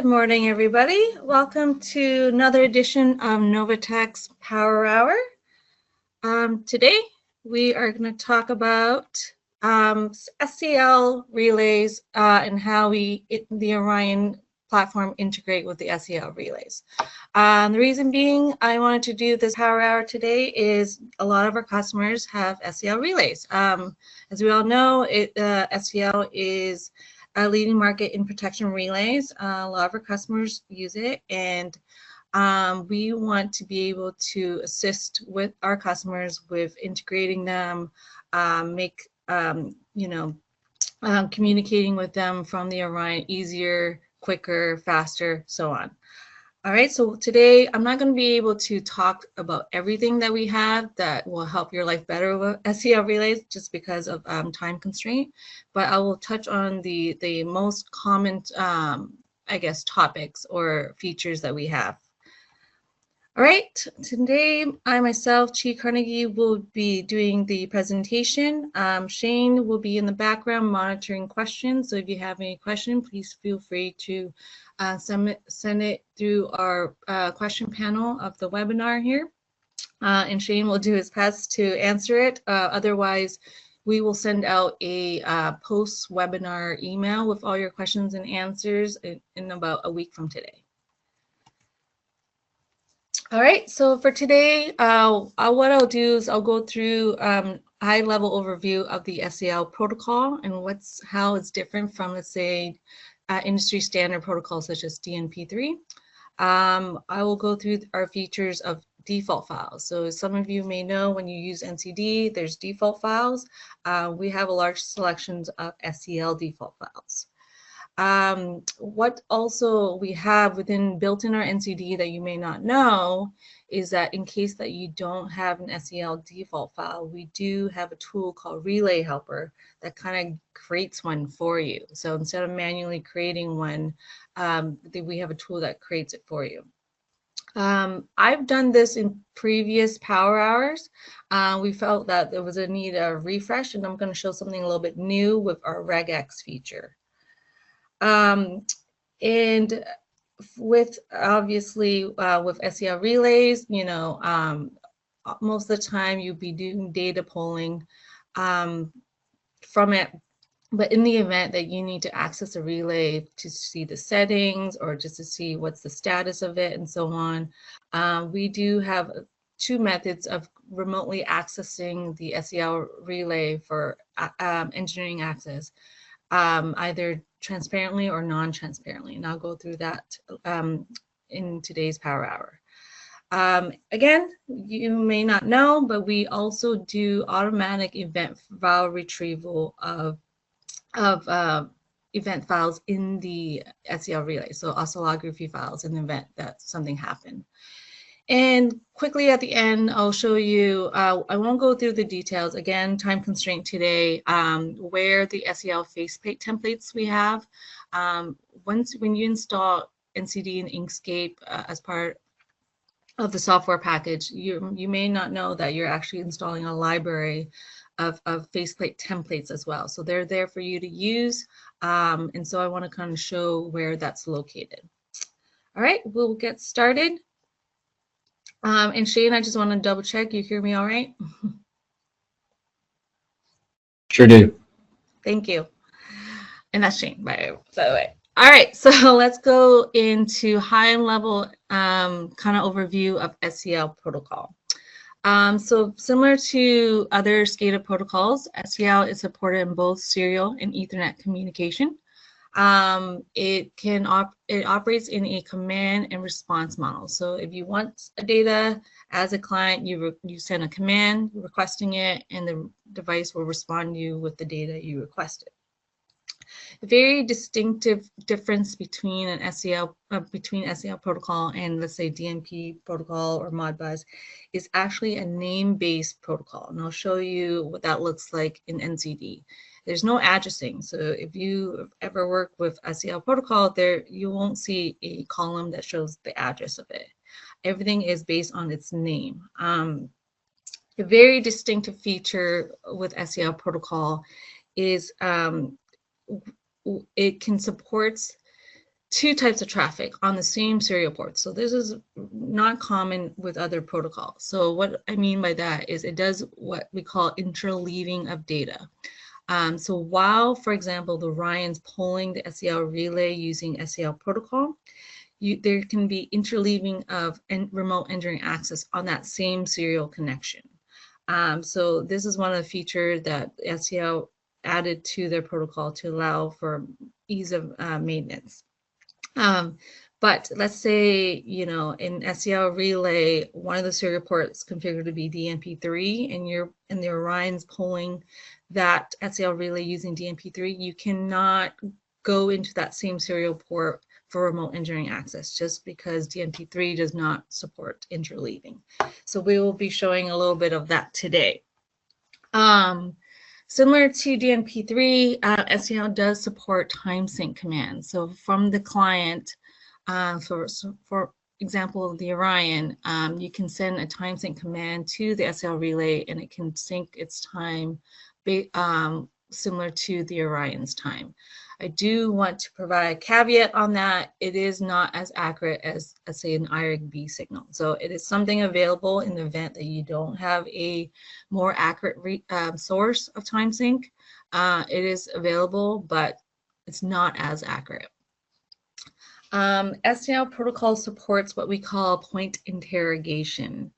Good morning, everybody. Welcome to another edition of NovaTech's Power Hour. Today, we are going to talk about SEL relays and how the Orion platform integrate with the SEL relays. The reason being I wanted to do this Power Hour today is a lot of our customers have SEL relays. As we all know, SEL is a leading market in protection relays. A lot of our customers use it, and we want to be able to assist with our customers with integrating them, communicating with them from the Orion easier, quicker, faster, so on. All right, so today I'm not going to be able to talk about everything that we have that will help your life better with SEL relays just because of time constraint, but I will touch on the most common, topics or features that we have. All right, today I myself, Chi Carnegie, will be doing the presentation. Shane will be in the background monitoring questions, so if you have any question, please feel free to send it through our question panel of the webinar here, and Shane will do his best to answer it. Otherwise, we will send out a post-webinar email with all your questions and answers in about a week from today. All right, so for today, what I'll do is I'll go through high-level overview of the SEL protocol and how it's different from, let's say, industry standard protocols such as DNP3. I will go through our features of default files. So some of you may know when you use NCD, there's default files. We have a large selection of SEL default files. What also we have built in our NCD that you may not know is that in case that you don't have an SEL default file, we do have a tool called Relay Helper that kind of creates one for you. So instead of manually creating one, we have a tool that creates it for you. I've done this in previous Power Hours. We felt that there was a need of refresh, and I'm going to show something a little bit new with our Regex feature. And with obviously with SEL relays, most of the time you'll be doing data polling from it. But in the event that you need to access a relay to see the settings or just to see what's the status of it and so on, we do have two methods of remotely accessing the SEL relay for engineering access, either transparently or non-transparently, and I'll go through that in today's Power Hour. Again, you may not know, but we also do automatic event file retrieval of event files in the SEL relay, so oscillography files in the event that something happened. And quickly at the end, I'll show you, I won't go through the details, again, time constraint today, where the SEL faceplate templates we have. When you install NCD and Inkscape as part of the software package, you may not know that you're actually installing a library of faceplate templates as well. So they're there for you to use. And so I want to kind of show where that's located. All right, we'll get started. And Shane, I just want to double check. You hear me all right? Sure do. Thank you. And that's Shane, by the way. All right, so let's go into high-level kind of overview of SEL protocol. So similar to other SCADA protocols, SEL is supported in both serial and Ethernet communication. It operates in a command and response model. So if you want data as a client, you send a command requesting it, and the device will respond to you with the data you requested. A very distinctive difference between an SEL protocol and, let's say, DNP protocol or Modbus is actually a name-based protocol, and I'll show you what that looks like in NCD. There's no addressing, so if you ever work with SEL protocol, you won't see a column that shows the address of it. Everything is based on its name. A very distinctive feature with SEL protocol is it can support two types of traffic on the same serial port. So this is not common with other protocols. So what I mean by that is it does what we call interleaving of data. So while, for example, the Orion's pulling the SEL relay using SEL protocol, there can be interleaving of remote engineering access on that same serial connection. So this is one of the features that SEL added to their protocol to allow for ease of maintenance. But let's say, you know, in SEL relay, one of the serial ports configured to be DNP3, and the Orion's pulling that SEL relay using DNP3, you cannot go into that same serial port for remote engineering access just because DNP3 does not support interleaving. So we will be showing a little bit of that today. Similar to DNP3, SEL does support time sync commands. So from the client, for example, the Orion, you can send a time sync command to the SEL relay and it can sync its time similar to the Orion's time. I do want to provide a caveat on that. It is not as accurate as, let's say, an IRB signal. So it is something available in the event that you don't have a more accurate source of time sync. It is available, but it's not as accurate. SEL protocol supports what we call point interrogation.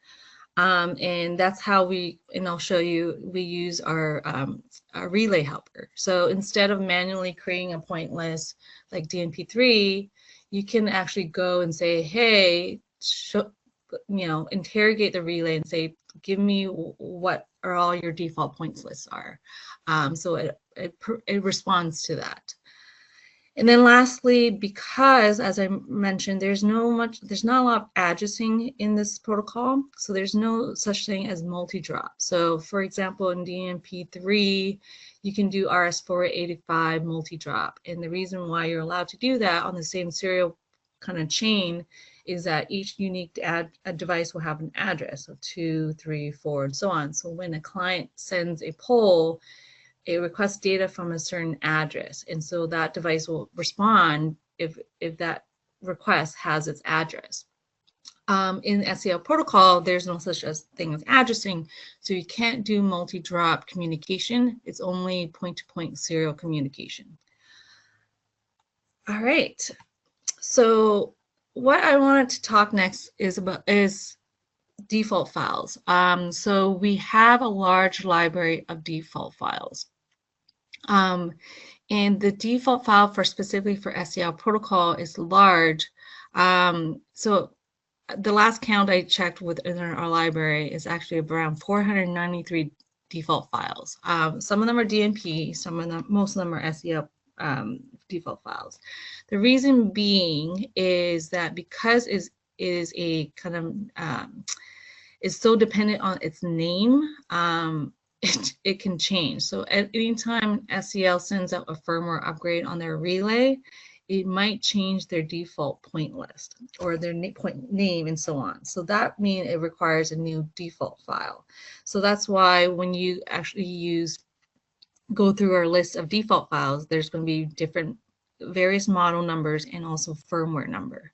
And that's how and I'll show you, we use our relay helper. So instead of manually creating a point list like DNP3, you can actually go and say, hey, interrogate the relay and say, give me what are all your default points lists are. So it responds to that. And then lastly, because as I mentioned, there's not a lot of addressing in this protocol, so there's no such thing as multi-drop. So for example, in DNP3, you can do RS485 multi-drop. And the reason why you're allowed to do that on the same serial kind of chain is that each unique device will have an address, so 2, 3, 4, and so on. So when a client sends a poll, it requests data from a certain address, and so that device will respond if that request has its address. In SEL protocol, there's no such thing as addressing, so you can't do multi-drop communication. It's only point-to-point serial communication. All right, so what I wanted to talk next is default files. So we have a large library of default files. And the default file specifically for SEL protocol is large. So the last count I checked within our library is actually around 493 default files. Some of them are DNP, most of them are SEL default files. The reason being is that because it is a kind of is so dependent on its name, it can change. So at any time SEL sends out a firmware upgrade on their relay, it might change their default point list or their point name and so on. So that means it requires a new default file. So that's why when you actually go through our list of default files, there's going to be various model numbers and also firmware number,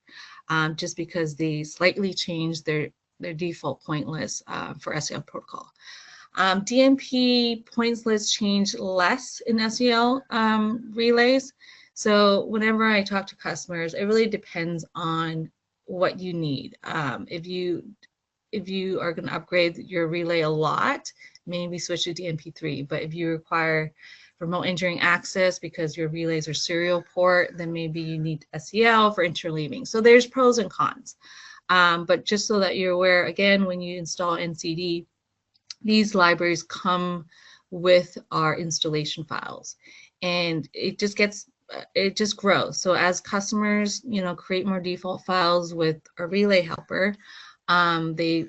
just because they slightly change their default point list for SEL protocol. DNP points list change less in SEL relays. So whenever I talk to customers, it really depends on what you need. If you are going to upgrade your relay a lot, maybe switch to DNP3. But if you require remote engineering access because your relays are serial port, then maybe you need SEL for interleaving. So there's pros and cons. But just so that you're aware, again, when you install NCD, these libraries come with our installation files, and it just grows. So as customers, create more default files with a relay helper, they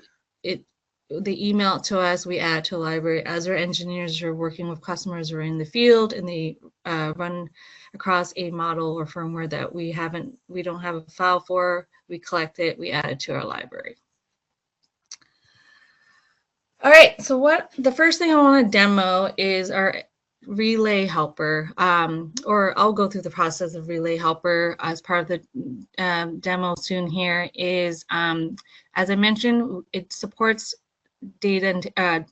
email it to us, we add it to a library. As our engineers are working with customers who are in the field and they run across a model or firmware that we don't have a file for, we collect it, we add it to our library. All right, so the first thing I want to demo is our relay helper, or I'll go through the process of relay helper as part of the demo soon here, is, as I mentioned, it supports data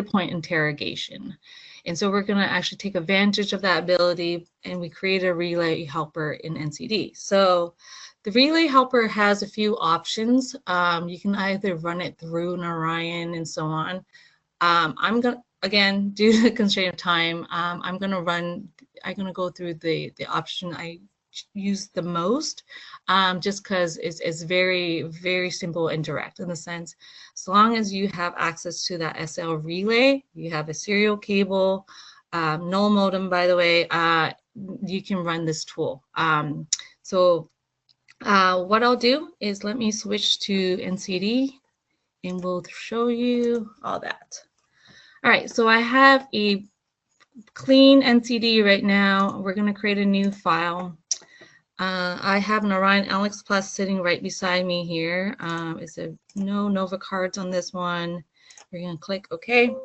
point interrogation. And so we're going to actually take advantage of that ability, and we create a relay helper in NCD. So the relay helper has a few options. You can either run it through an Orion and so on. I'm going to, again, due to the constraint of time, I'm going to go through the option I use the most, just because it's very, very simple and direct, in the sense, as long as you have access to that SL relay, you have a serial cable, null modem, by the way, you can run this tool. So what I'll do is, let me switch to NCD and we'll show you all that. All right, so I have a clean NCD right now. We're going to create a new file. I have an Orion Alex Plus sitting right beside me here. It's no Nova cards on this one. We're going to click OK.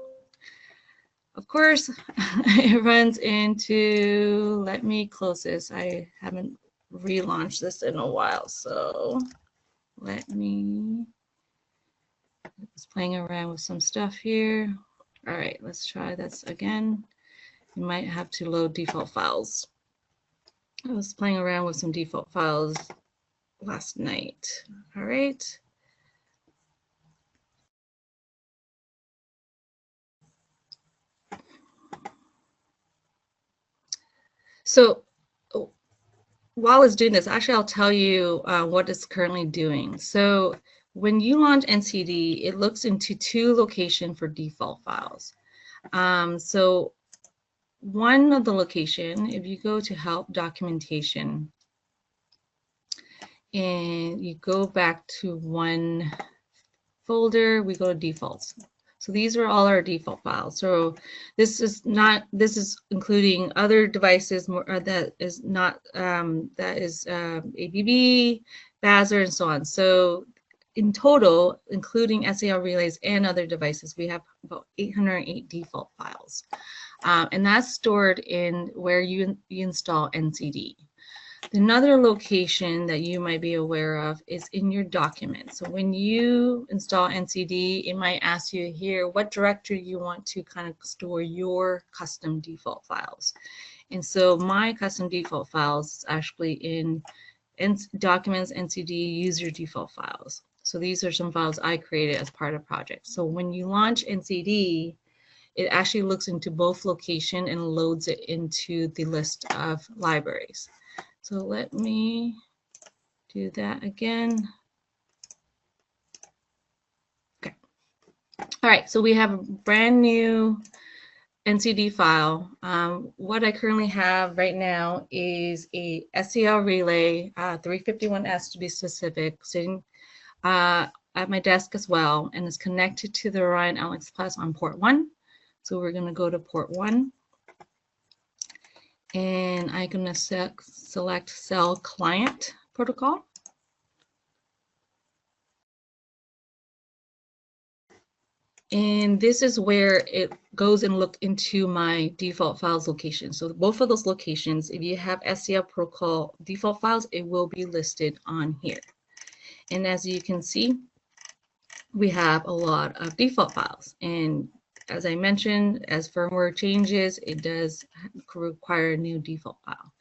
Of course, it runs into, let me close this. I haven't relaunched this in a while, so let me, it's playing around with some stuff here. All right, let's try this again. You might have to load default files. I was playing around with some default files last night. All right. So while it's doing this, actually, I'll tell you what it's currently doing. So when you launch NCD, it looks into two locations for default files. So one of the location, if you go to help documentation and you go back to one folder, we go to defaults. So these are all our default files. So this is including other devices that is not, that is ABB, Bazzer, and so on. So in total, including SEL relays and other devices, we have about 808 default files. And that's stored in where you install NCD. Another location that you might be aware of is in your documents. So when you install NCD, it might ask you here what directory you want to kind of store your custom default files. And so my custom default files is actually in documents, NCD, user default files. So these are some files I created as part of the project. So when you launch NCD, it actually looks into both location and loads it into the list of libraries. So let me do that again. Okay. All right, so we have a brand new NCD file. What I currently have right now is a SEL relay, 351S to be specific, sitting at my desk as well, and it's connected to the Orion Alex Plus on port 1. So we're going to go to port 1. And I'm going to select SEL client protocol. And this is where it goes and look into my default files location. So both of those locations, if you have SEL protocol default files, it will be listed on here. And as you can see, we have a lot of default files. And as I mentioned, as firmware changes, it does require a new default file.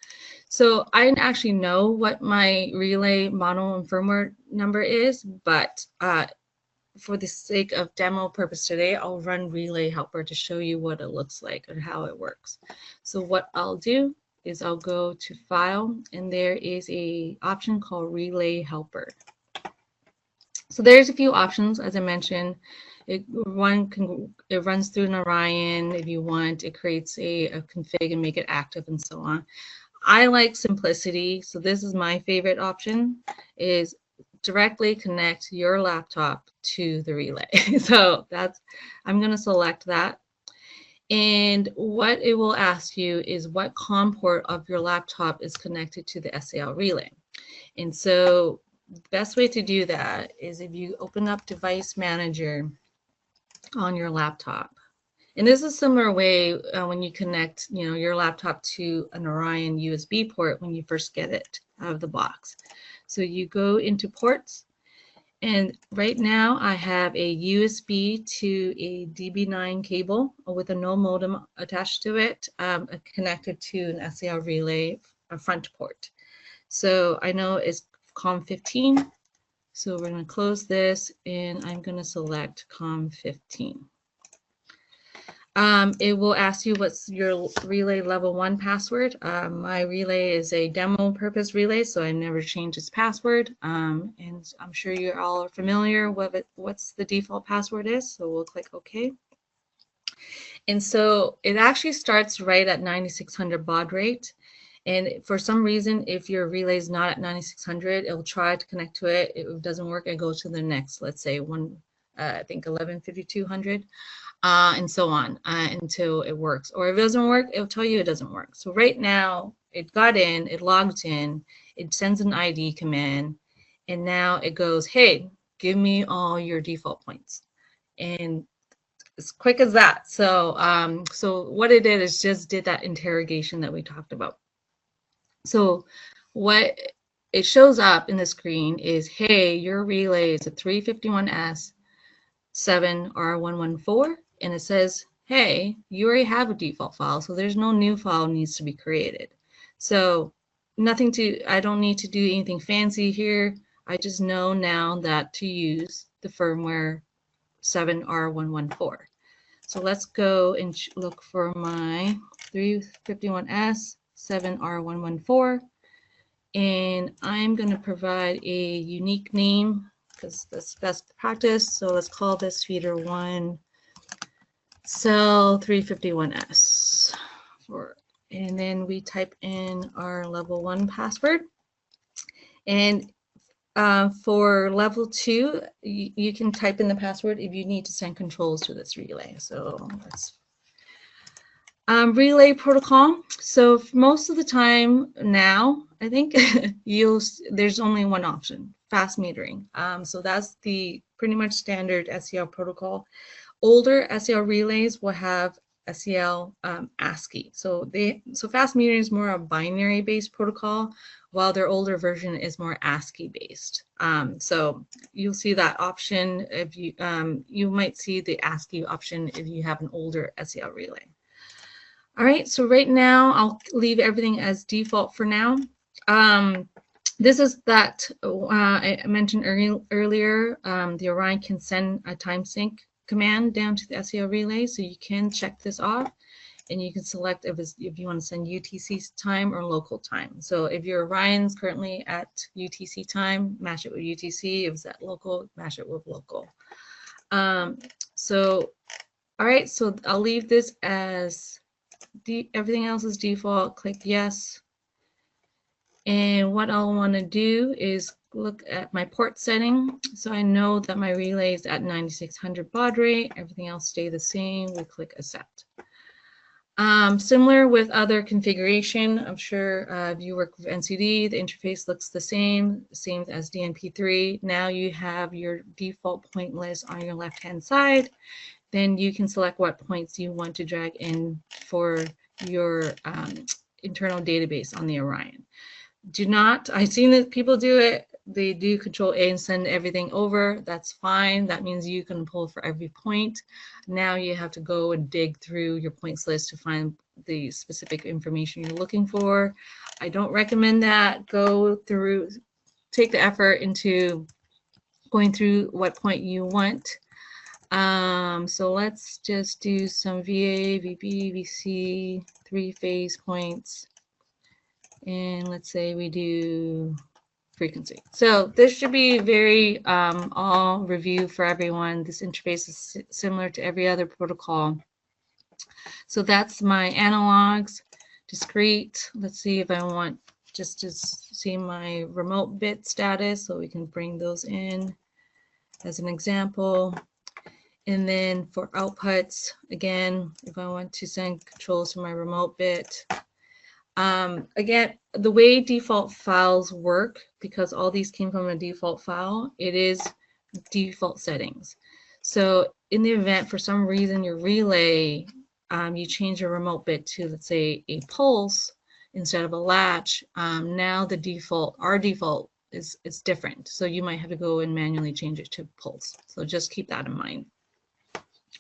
So I didn't actually know what my relay model and firmware number is, but for the sake of demo purpose today, I'll run relay helper to show you what it looks like and how it works. So what I'll do is I'll go to file, and there is an option called relay helper. So there's a few options, as I mentioned. It runs through an Orion. If you want, it creates a config and make it active and so on. I like simplicity, so this is my favorite option, is directly connect your laptop to the relay. So I'm going to select that. And what it will ask you is what COM port of your laptop is connected to the SEL relay. And so the best way to do that is if you open up Device Manager on your laptop, And this is a similar way when you connect, your laptop to an Orion USB port when you first get it out of the box. So you go into ports, and right now I have a USB to a DB9 cable with a no modem attached to it, connected to an SEL relay, a front port. So I know it's COM15. So we're going to close this, and I'm going to select COM15. It will ask you what's your relay level 1 password. My relay is a demo purpose relay, so I never change its password. And I'm sure you all are familiar with what's the default password is. So we'll click OK. And so it actually starts right at 9600 baud rate. And for some reason, if your relay is not at 9600, it'll try to connect to it. If it doesn't work, it goes to the next, let's say I think 115200. And so on until it works. Or if it doesn't work, it'll tell you it doesn't work. So right now, it got in, it logged in, it sends an ID command, and now it goes, hey, give me all your default points. And as quick as that. So, so what it did is just did that interrogation that we talked about. So what it shows up in the screen is, hey, your relay is a 351S 7R114, and it says, hey, you already have a default file, so there's no new file needs to be created. So I don't need to do anything fancy here. I just know now that to use the firmware 7R114. So let's go and look for my 351S 7R114, and I'm going to provide a unique name because that's best practice. So let's call this feeder 1 SEL 351S. And then we type in our level 1 password. And for level 2, you can type in the password if you need to send controls to this relay. So let's relay protocol. So for most of the time now, I think there's only one option: fast metering. So that's the pretty much standard SEL protocol. Older SEL relays will have SEL ASCII. So fast metering is more a binary based protocol, while their older version is more ASCII based. So you'll see that option if you might see the ASCII option if you have an older SEL relay. All right, so right now I'll leave everything as default for now. This is that I mentioned earlier. The Orion can send a time sync command down to the SEL relay, so you can check this off, and you can select if you want to send UTC time or local time. So if your Orion's currently at UTC time, match it with UTC. If it's at local, match it with local. So all right, so I'll leave this as everything else is default. Click yes. And what I'll want to do is look at my port setting. So I know that my relay is at 9600 baud rate. Everything else stay the same. We click accept. Similar with other configuration, I'm sure if you work with NCD, the interface looks the same as DNP3. Now you have your default point list on your left-hand side. Then you can select what points you want to drag in for your internal database on the Orion. I've seen that people do it. They do Control A and send everything over. That's fine. That means you can pull for every point. Now you have to go and dig through your points list to find the specific information you're looking for. I don't recommend that. Take the effort into going through what point you want. So let's just do some VA, VB, VC, 3-phase points. And let's say we do frequency. So this should be very all review for everyone. This interface is similar to every other protocol. So that's my analogs, discrete. Let's see if I want just to see my remote bit status, so we can bring those in as an example. And then for outputs, again, if I want to send controls to my remote bit, again, the way default files work, because all these came from a default file, it is default settings. So in the event for some reason your relay, you change your remote bit to, let's say, a pulse instead of a latch, now the default, our default is different. So you might have to go and manually change it to pulse. So just keep that in mind.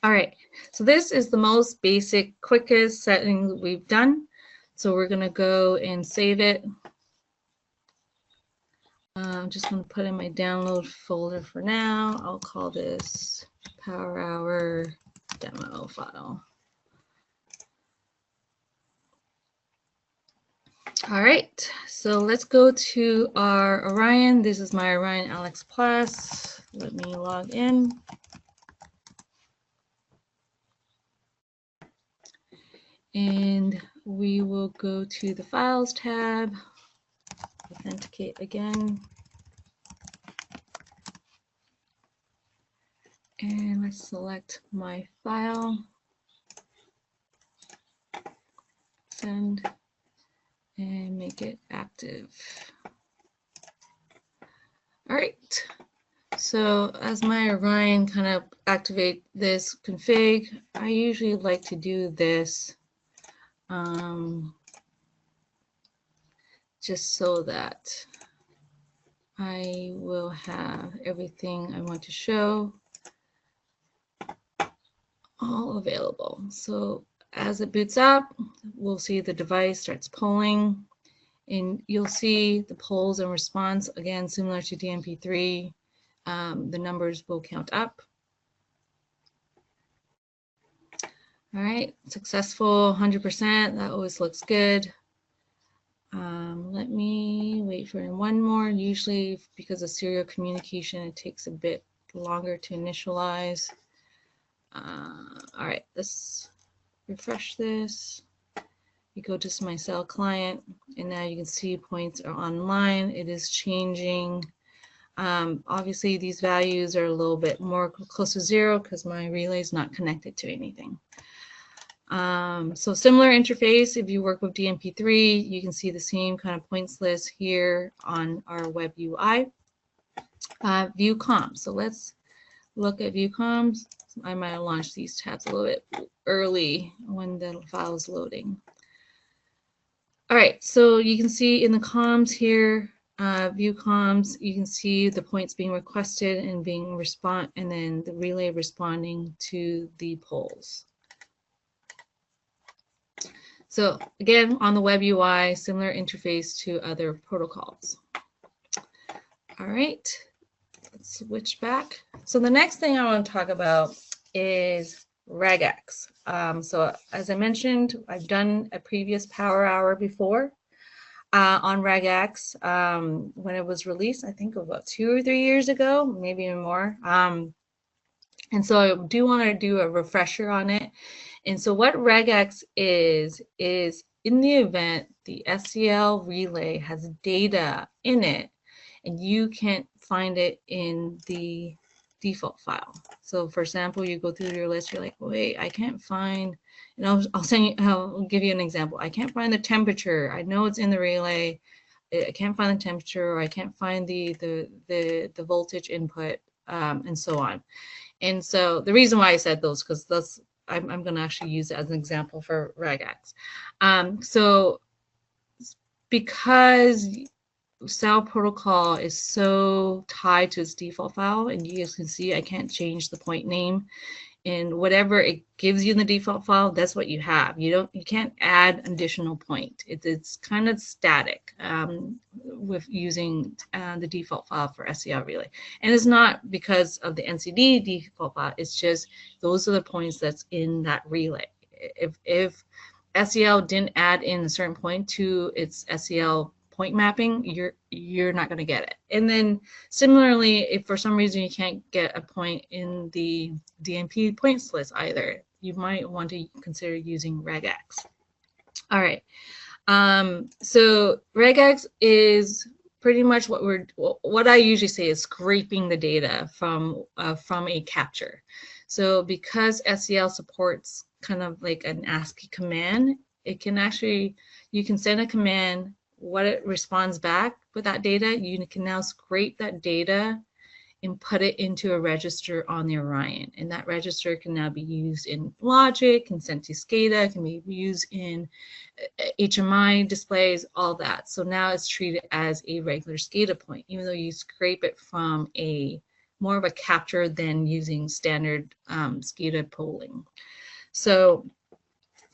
All right, so this is the most basic, quickest setting we've done. So we're gonna go and save it. I'm just gonna put in my download folder for now. I'll call this Power Hour demo file. All right, so let's go to our Orion. This is my Orion Alex Plus. Let me log in. And we will go to the Files tab, authenticate again. And let's select my file, send, and make it active. All right, so as my Orion kind of activate this config, I usually like to do this just so that I will have everything I want to show all available. So as it boots up, we'll see the device starts polling, and you'll see the polls and response, again, similar to DMP3. The numbers will count up. All right, successful, 100%. That always looks good. Let me wait for one more. Usually, because of serial communication, it takes a bit longer to initialize. All right, let's refresh this. You go to my SEL client, and now you can see points are online. It is changing. Obviously, these values are a little bit more close to 0 because my relay is not connected to anything. So similar interface, if you work with DMP3, you can see the same kind of points list here on our web UI. View comms. So let's look at view comms. I might have launched these tabs a little bit early when the file is loading. All right, so you can see in the comms here, view comms, you can see the points being requested and being and then the relay responding to the polls. So again, on the web UI, similar interface to other protocols. All right, let's switch back. So the next thing I want to talk about is Regex. So as I mentioned, I've done a previous Power Hour before on Regex when it was released, I think about 2 or 3 years ago, maybe even more. And so I do want to do a refresher on it. And so what Regex is in the event the SEL relay has data in it and you can't find it in the default file. So for example, you go through your list, you're like, wait, I can't find, and I'll give you an example. I can't find the temperature. I know it's in the relay. I can't find the temperature, or I can't find the voltage input, and so on. And so the reason why I said those, because that's, I'm going to actually use it as an example for Regex. So because SEL protocol is so tied to its default file, and you guys can see I can't change the point name, and whatever it gives you in the default file, that's what you have. You can't add additional point. It's kind of static with using the default file for SEL relay. And it's not because of the NCD default file, it's just those are the points that's in that relay. If SEL didn't add in a certain point to its SEL point mapping, you're not going to get it. And then similarly, if for some reason you can't get a point in the DMP points list either, you might want to consider using Regex. All right, so Regex is pretty much what I usually say is scraping the data from a capture. So because SEL supports kind of like an ASCII command, it can actually, you can send a command, what it responds back with that data, you can now scrape that data and put it into a register on the Orion. And that register can now be used in logic, can send to SCADA, can be used in HMI displays, all that. So now it's treated as a regular SCADA point, even though you scrape it from a more of a capture than using standard SCADA polling. So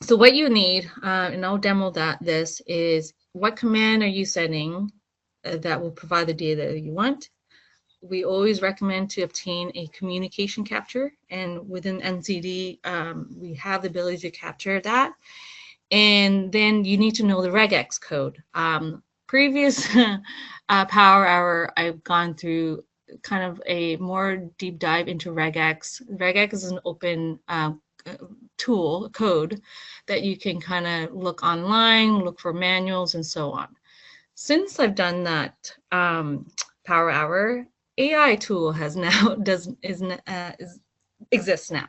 what you need, and I'll demo this, is what command are you sending that will provide the data that you want. We always recommend to obtain a communication capture, and within NCD, we have the ability to capture that. And then you need to know the regex code. Previous Power Hour, I've gone through kind of a more deep dive into regex. Regex is an open code that you can kind of look online, look for manuals, and so on. Since I've done that Power Hour, AI tool has now exists now,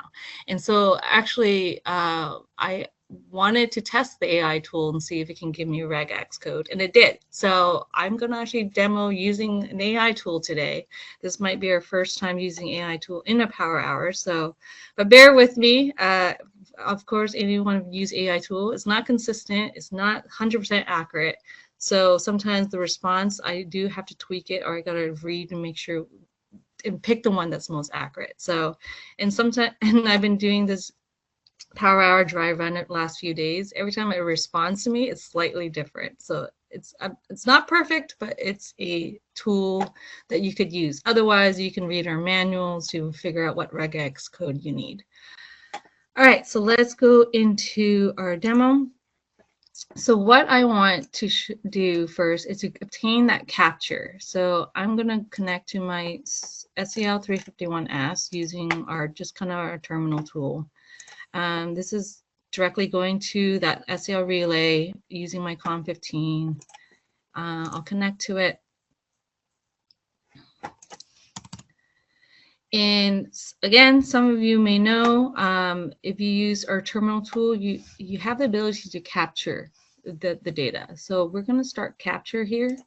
and so actually I wanted to test the AI tool and see if it can give me a regex code, and it did. So I'm going to actually demo using an AI tool today. This might be our first time using AI tool in a Power Hour, so but bear with me. Of course, anyone who use AI tool, it's not consistent, it's not 100% accurate. So sometimes the response, I do have to tweak it, or I got to read and make sure and pick the one that's most accurate. So, and sometimes, and I've been doing this Power Hour dry run it last few days. Every time it responds to me, it's slightly different. So it's not perfect, but it's a tool that you could use. Otherwise, you can read our manuals to figure out what regex code you need. All right, so let's go into our demo. So what I want to do first is to obtain that capture. So I'm going to connect to my SEL 351S using our our terminal tool. This is directly going to that SEL relay using my COM15. I'll connect to it. And again, some of you may know, if you use our terminal tool, you have the ability to capture the data. So we're going to start capture here.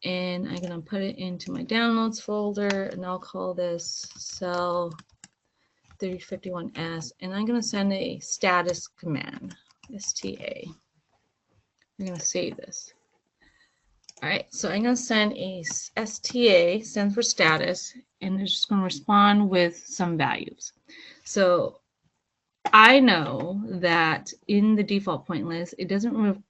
And I'm going to put it into my downloads folder, and I'll call this SEL 351S. And I'm going to send a status command, STA. We're going to save this. All right, so I'm going to send a STA, stands for status, and it's just going to respond with some values. So I know that in the default point list, it doesn't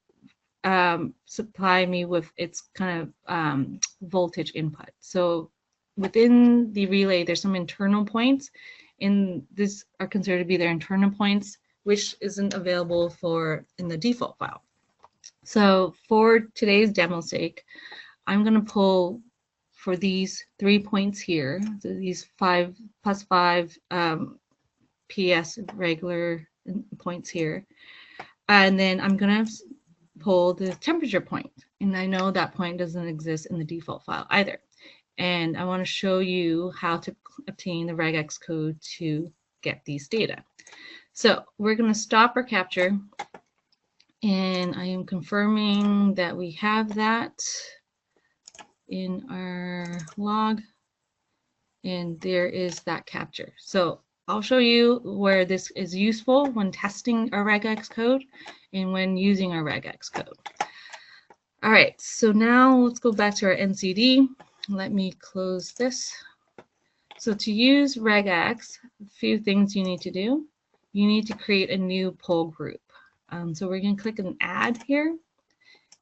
supply me with its kind of voltage input. So within the relay, there's some internal points, and these are considered to be their internal points, which isn't available in the default file. So for today's demo sake, I'm going to pull for these 3 points here, so these 5 plus 5 PS regular points here. And then I'm going to pull the temperature point. And I know that point doesn't exist in the default file either. And I want to show you how to obtain the regex code to get these data. So we're going to stop our capture. And I am confirming that we have that in our log. And there is that capture. So I'll show you where this is useful when testing our regex code and when using our regex code. All right, so now let's go back to our NCD. Let me close this. So to use regex, a few things you need to do. You need to create a new poll group. So we're going to click an add here,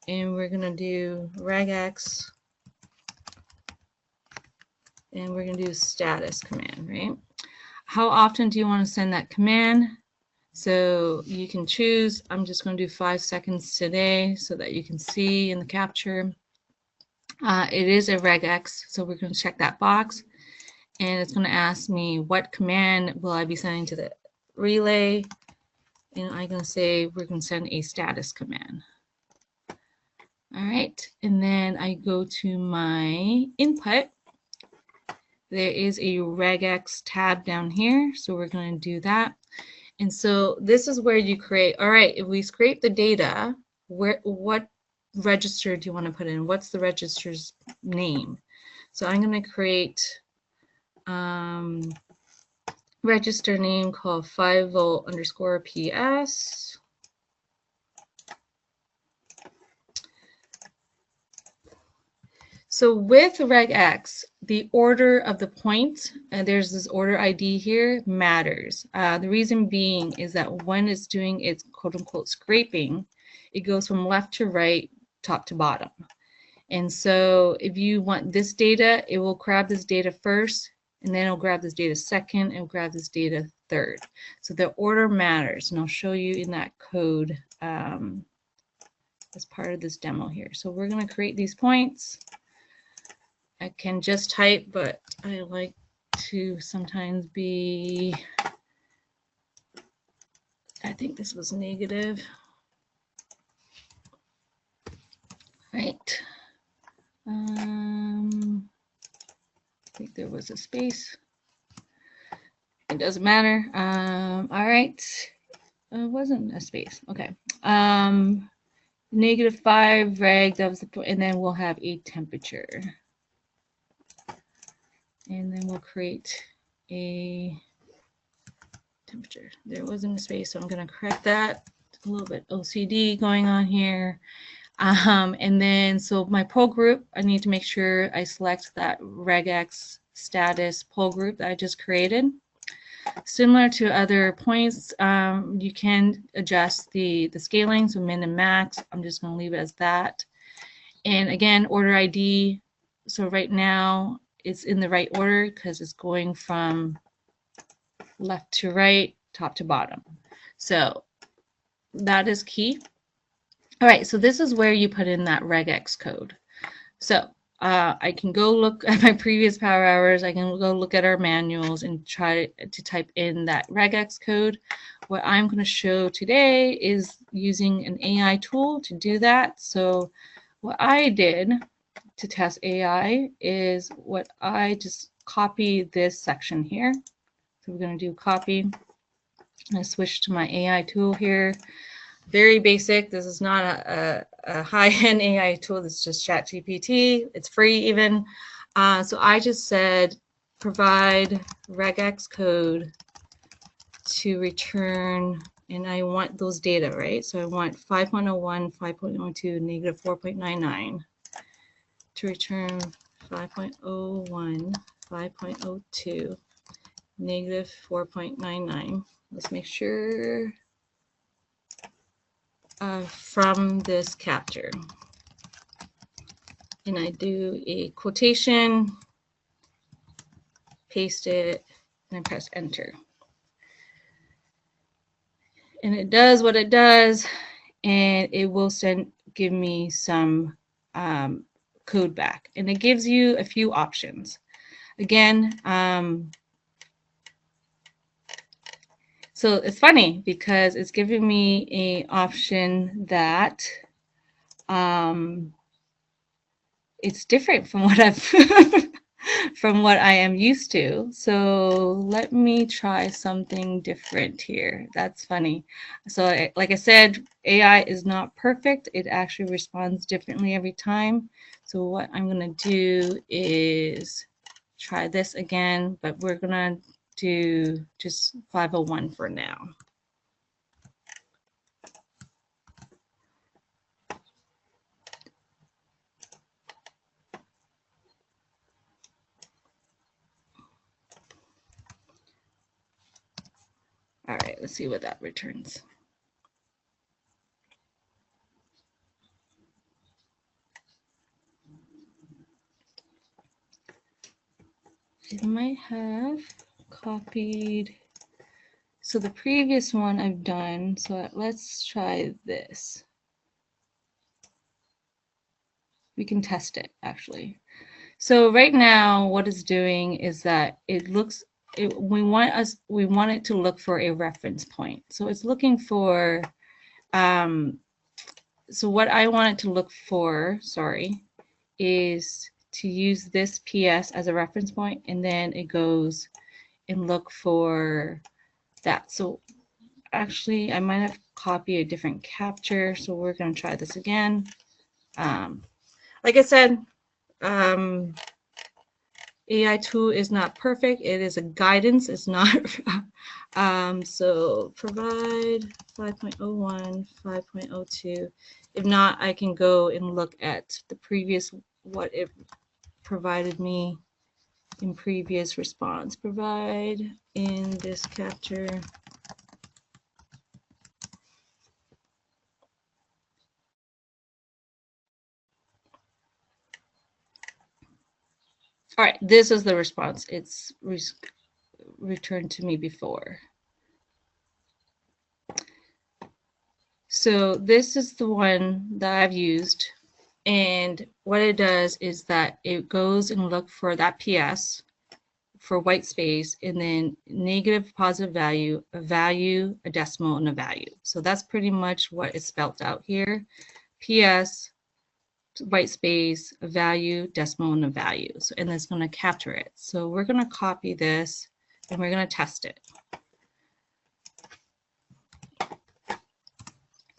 and we're going to do regex, and we're going to do status command, right? How often do you want to send that command? So you can choose. I'm just going to do 5 seconds today so that you can see in the capture. It is a regex, so we're going to check that box, and it's going to ask me what command will I be sending to the relay. And I'm going to say we're going to send a status command. All right, and then I go to my input. There is a regex tab down here, so we're going to do that. And so this is where you create, all right, if we scrape the data, what register do you want to put in? What's the register's name? So I'm going to create register name called 5volt_PS. So with Regex, the order of the points, and there's this order ID here, matters. The reason being is that when it's doing its quote-unquote scraping, it goes from left to right, top to bottom. And so if you want this data, it will grab this data first, and then it'll grab this data second, and grab this data third. So the order matters, and I'll show you in that code as part of this demo here. So we're going to create these points. I can just type, but I like to sometimes be, I think this was negative. Right. I think there was a space. It doesn't matter. All right. It wasn't a space. Okay. -5 reg, that was the point, and then we'll have a temperature. And then we'll create a temperature. There wasn't a space, so I'm going to correct that. A little bit OCD going on here. And then, so my pull group, I need to make sure I select that regex status pull group that I just created. Similar to other points, you can adjust the scaling, so min and max. I'm just going to leave it as that. And again, order ID. So right now, it's in the right order because it's going from left to right, top to bottom. So that is key. All right, so this is where you put in that regex code. So I can go look at my previous power hours. I can go look at our manuals and try to type in that regex code. What I'm going to show today is using an AI tool to do that. So what I did to test AI is what I just copy this section here. So we're going to do copy. I switch to my AI tool here. Very basic. This is not a high-end AI tool. This is just ChatGPT. It's free even. So I just said provide regex code to return, and I want those data, right? So I want 5.01, 5.02, -4.99 to return 5.01, 5.02, -4.99. Let's make sure from this capture. And I do a quotation, paste it, and I press enter. And it does what it does, and it will give me some code back. And it gives you a few options. Again, so it's funny because it's giving me an option that it's different from what I've from what I am used to. So let me try something different here. That's funny. So like I said, AI is not perfect. It actually responds differently every time. So what I'm going to do is try this again, but we're going to do just 501 for now. All right, let's see what that returns. It might have copied. So the previous one I've done, so let's try this. We can test it actually. So right now what it's doing is that it looks, we want it to look for a reference point. So it's looking for, so what I want it to look for, sorry, is to use this PS as a reference point, and then it goes and look for that. So actually I might have copied a different capture, so we're going to try this again. Like I said, AI tool is not perfect. It is a guidance. It's not. So provide 5.01, 5.02. If not, I can go and look at the previous, what it provided me in previous response. Provide in this chapter. All right, this is the response. It's returned to me before. So this is the one that I've used. And what it does is that it goes and look for that PS for white space, and then negative, positive value, a value, a decimal, and a value. So that's pretty much what is spelled out here. PS, white space, a value, decimal, and a value. So, and it's going to capture it. So we're going to copy this and we're going to test it.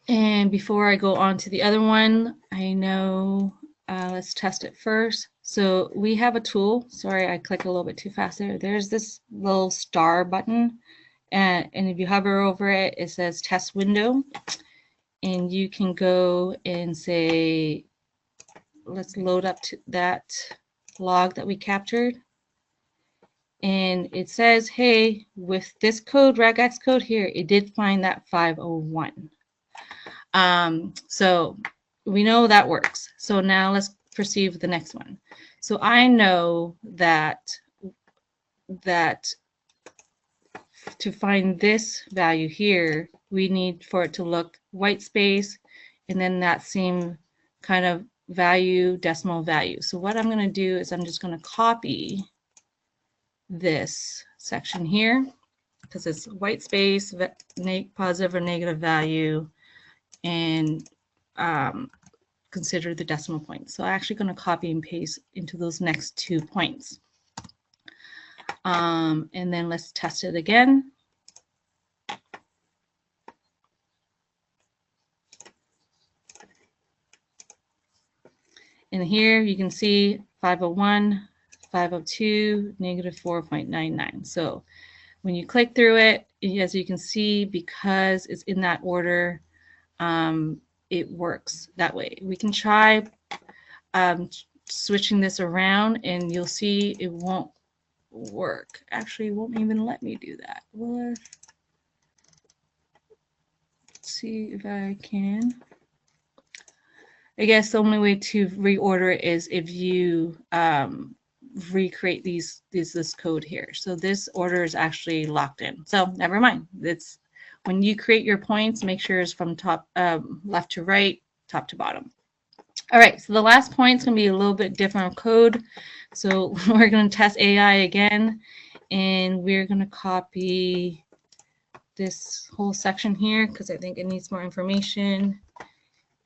And before I go on to the other one, I know, let's test it first. So we have a tool. Sorry, I clicked a little bit too fast there. There's this little star button. And if you hover over it, it says test window. And you can go and say, let's load up to that log that we captured. And it says, hey, with this code, Regex code here, it did find that 501. So we know that works. So now let's proceed with the next one. So I know that to find this value here, we need for it to look white space and then that same kind of value, decimal value. So what I'm going to do is I'm just going to copy this section here because it's white space, positive or negative value, and consider the decimal points. So I'm actually going to copy and paste into those next 2 points. And then let's test it again. And here you can see 501, 502, negative 4.99. So when you click through it, as you can see, because it's in that order, it works that way. We can try switching this around and you'll see it won't work. Actually, it won't even let me do that. Well, let's see if I can. I guess the only way to reorder it is if you recreate this code here. So this order is actually locked in. So never mind. It's when you create your points, make sure it's from top left to right, top to bottom. All right, so the last point is going to be a little bit different code. So we're going to test AI again, and we're going to copy this whole section here because I think it needs more information.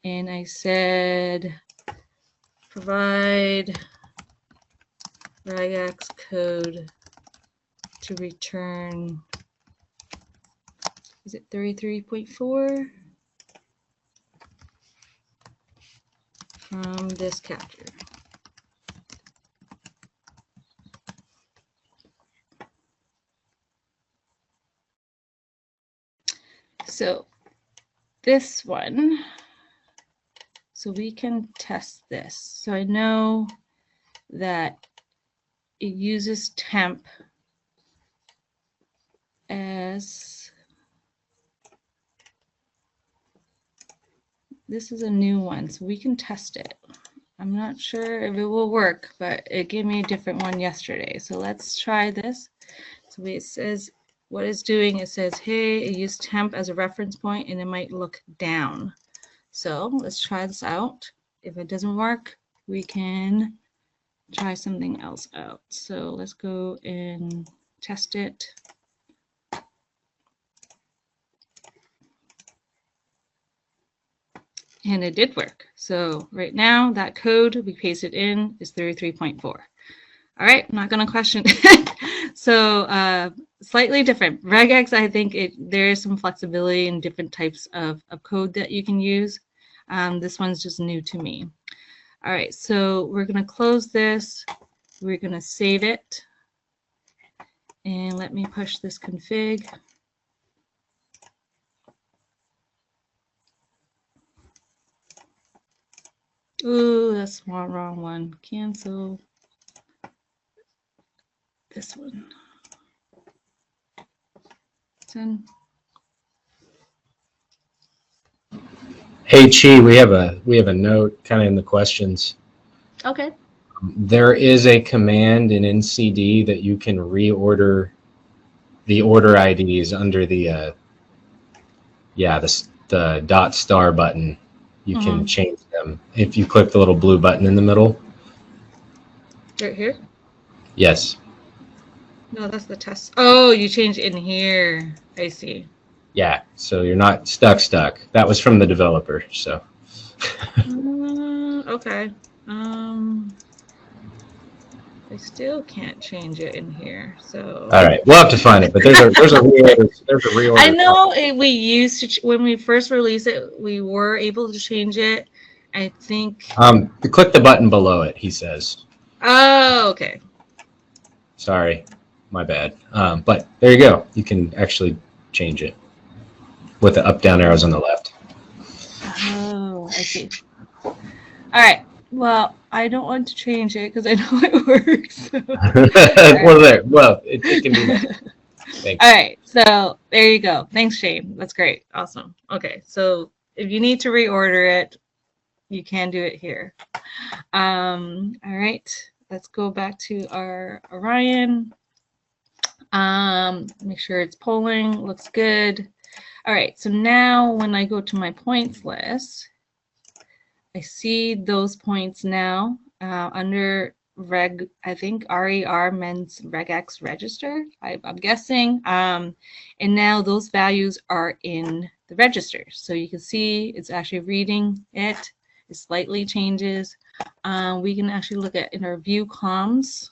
And I said, provide Regex code to return, is it 33.4 from this chapter. So this one, so we can test this. So I know that it uses temp as, this is a new one, so we can test it. I'm not sure if it will work, but it gave me a different one yesterday. So let's try this. So it says, what it's doing, it says, hey, it used temp as a reference point and it might look down. So let's try this out. If it doesn't work, we can try something else out. So let's go and test it. And it did work. So right now, that code we pasted in is 33.4. All right, I'm not going to question it. So slightly different. Regex, I think there is some flexibility in different types of code that you can use. This one's just new to me. All right, so we're going to close this we're going to save it. And let me push this config. Ooh, that's the wrong one. Cancel this one. 10. Hey Chi, we have a note kind of in the questions. Okay. There is a command in NCD that you can reorder the order IDs under the the dot star button. You can change them if you click the little blue button in the middle. Right here? Yes. No, that's the test. Oh, you changed in here. I see. Yeah, so you're not stuck. That was from the developer, so. Okay. I still can't change it in here. So. All right, we'll have to find it, but there's a reorder. I know we used to when we first released it, we were able to change it. I think. Click the button below it. He says. Oh, okay. Sorry, my bad. But there you go. You can actually change it with the up-down arrows on the left. Oh, I see. All right. Well, I don't want to change it because I know it works. So. Well, it can be messy. Thanks. All right. So there you go. Thanks, Shane. That's great. Awesome. Okay. So if you need to reorder it, you can do it here. All right. Let's go back to our Orion. Make sure it's polling. Looks good. All right. So now when I go to my points list, I see those points now under reg, I think RER means regex register, I'm guessing. And now those values are in the register. So you can see it's actually reading it. It slightly changes. We can actually look at in our view comms.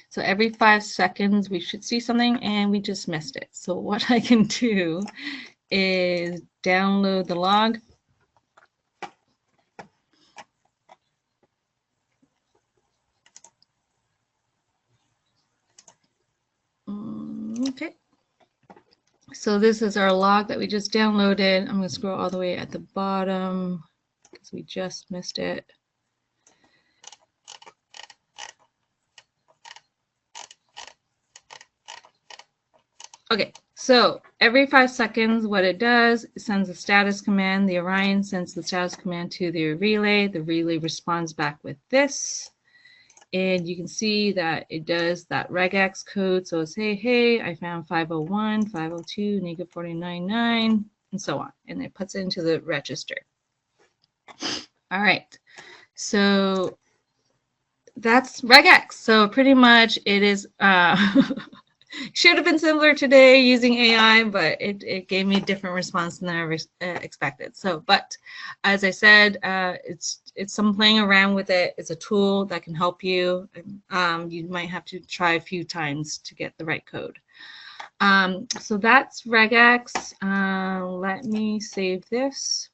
So every 5 seconds, we should see something, and we just missed it. So what I can do is download the log. Okay. So this is our log that we just downloaded. I'm going to scroll all the way at the bottom because we just missed it. Okay, so every 5 seconds, what it does, it sends a status command. The Orion sends the status command to the relay. The relay responds back with this. And you can see that it does that regex code. So it's, hey, I found 501, 502, negative 499, and so on. And it puts it into the register. All right. So that's regex. So pretty much it is, should have been simpler today using AI, but it gave me a different response than I expected. So, but as I said, it's some playing around with it. It's a tool that can help you. You might have to try a few times to get the right code. So that's regex. Let me save this.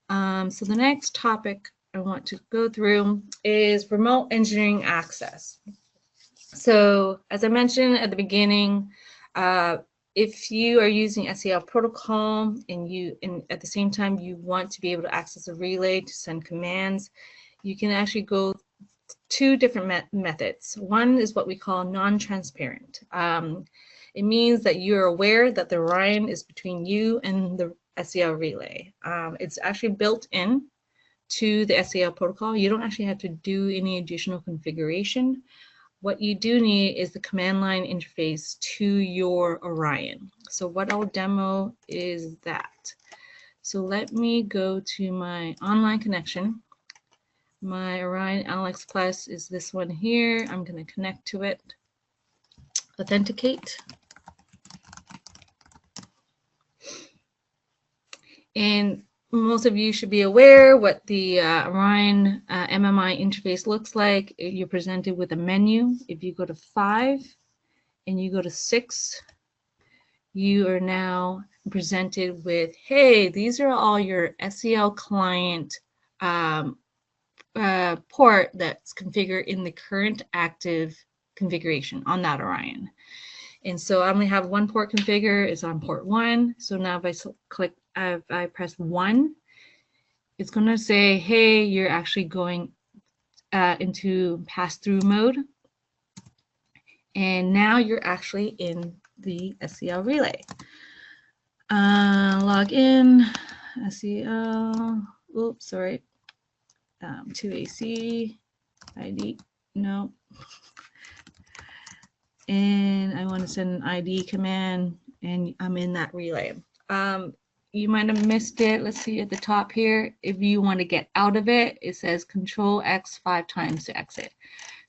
So the next topic I want to go through is remote engineering access. So as I mentioned at the beginning, if you are using SEL protocol and at the same time you want to be able to access a relay to send commands, you can actually go 2 different methods. One is what we call non-transparent. It means that you're aware that the Orion is between you and the SEL relay. It's actually built in to the SEL protocol. You don't actually have to do any additional configuration. What you do need is the command line interface to your Orion. So what I'll demo is that. So let me go to my online connection. My Orion Alex Plus is this one here. I'm going to connect to it. Authenticate. And most of you should be aware what the Orion MMI interface looks like. You're presented with a menu. If you go to 5 and you go to 6, you are now presented with, hey, these are all your SEL client port that's configured in the current active configuration on that Orion. And so I only have one port configured. It's on port 1. So now if I press 1, it's going to say, hey, you're actually going into pass-through mode. And now you're actually in the SEL relay. Log in, SEL, oops, sorry, to AC, ID, no. And I want to send an ID command, and I'm in that relay. You might have missed it. Let's see at the top here. If you want to get out of it, it says Control X 5 times to exit.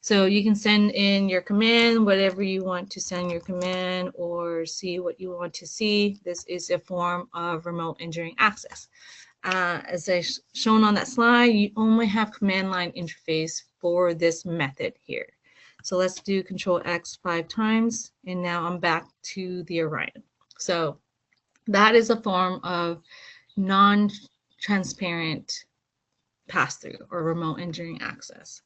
So you can send in your command, whatever you want to send your command, or see what you want to see. This is a form of remote engineering access. As I shown on that slide, you only have command line interface for this method here. So let's do Control X 5 times, and now I'm back to the Orion. So that is a form of non-transparent pass-through or remote engineering access.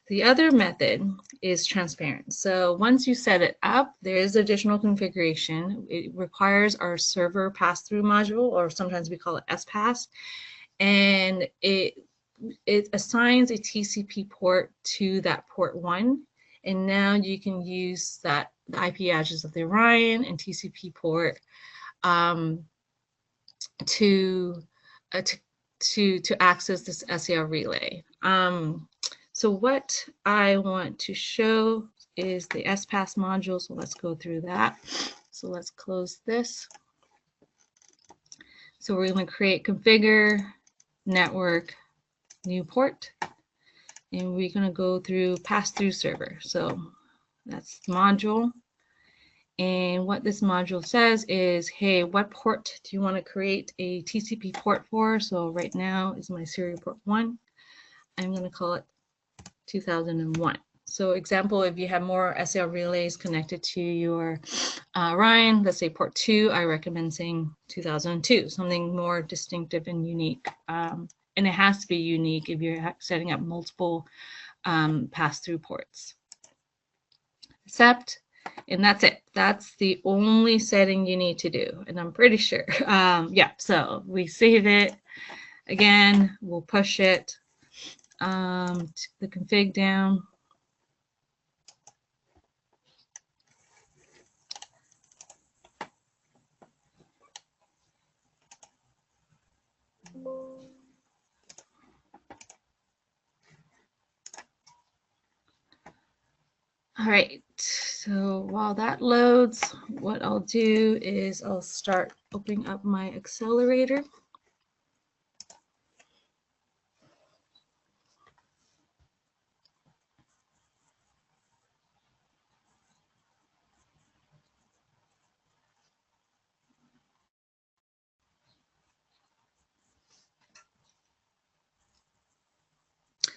The other method is transparent. So once you set it up, there is additional configuration. It requires our server pass-through module, or sometimes we call it SPass, and it assigns a TCP port to that port 1. And now you can use the IP address of the Orion and TCP port to access this SEL relay. So what I want to show is the SPass module. So let's go through that. So let's close this. So we're going to create configure network new port, and we're going to go through pass-through server. So that's the module. And what this module says is, hey, what port do you want to create a TCP port for? So right now is my serial port 1. I'm going to call it 2001. So example, if you have more SEL relays connected to your Orion, let's say port 2, I recommend saying 2002, something more distinctive and unique. And it has to be unique if you're setting up multiple pass-through ports. Accept, and that's it. That's the only setting you need to do, and I'm pretty sure. Yeah, so we save it. Again, we'll push it to the config down. All right, so while that loads, what I'll do is I'll start opening up my accelerator.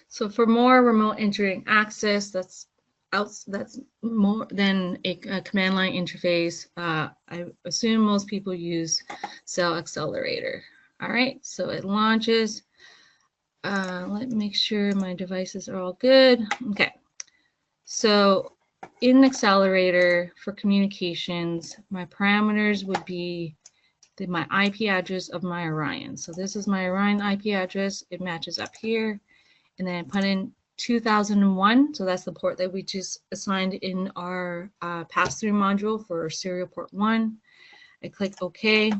So for more remote engineering access, that's more than a command line interface. I assume most people use SEL Accelerator. All right, so it launches. Let me make sure my devices are all good. Okay, so in Accelerator for communications, my parameters would be my IP address of my Orion. So this is my Orion IP address. It matches up here. And then I put in 2001. So that's the port that we just assigned in our pass-through module for serial port 1. I click OK.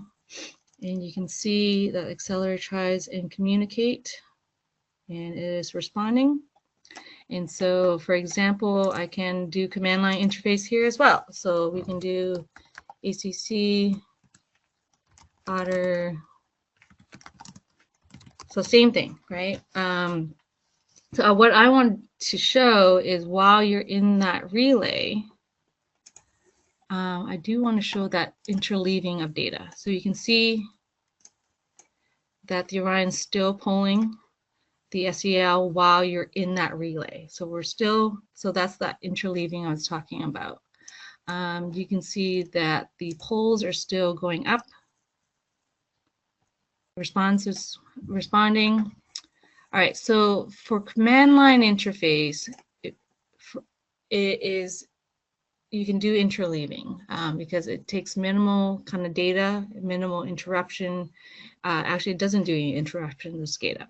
And you can see that Accelerator tries and communicate. And it is responding. And so, for example, I can do command line interface here as well. So we can do ACC, Otter. So same thing, right? So what I want to show is while you're in that relay, I do want to show that interleaving of data. So you can see that the Orion's still pulling the SEL while you're in that relay. So we're still, so that's that interleaving I was talking about. You can see that the polls are still going up. Response is responding. All right, so for command line interface, it is, you can do interleaving because it takes minimal kind of data, minimal interruption. Actually, it doesn't do any interruption with SCADA.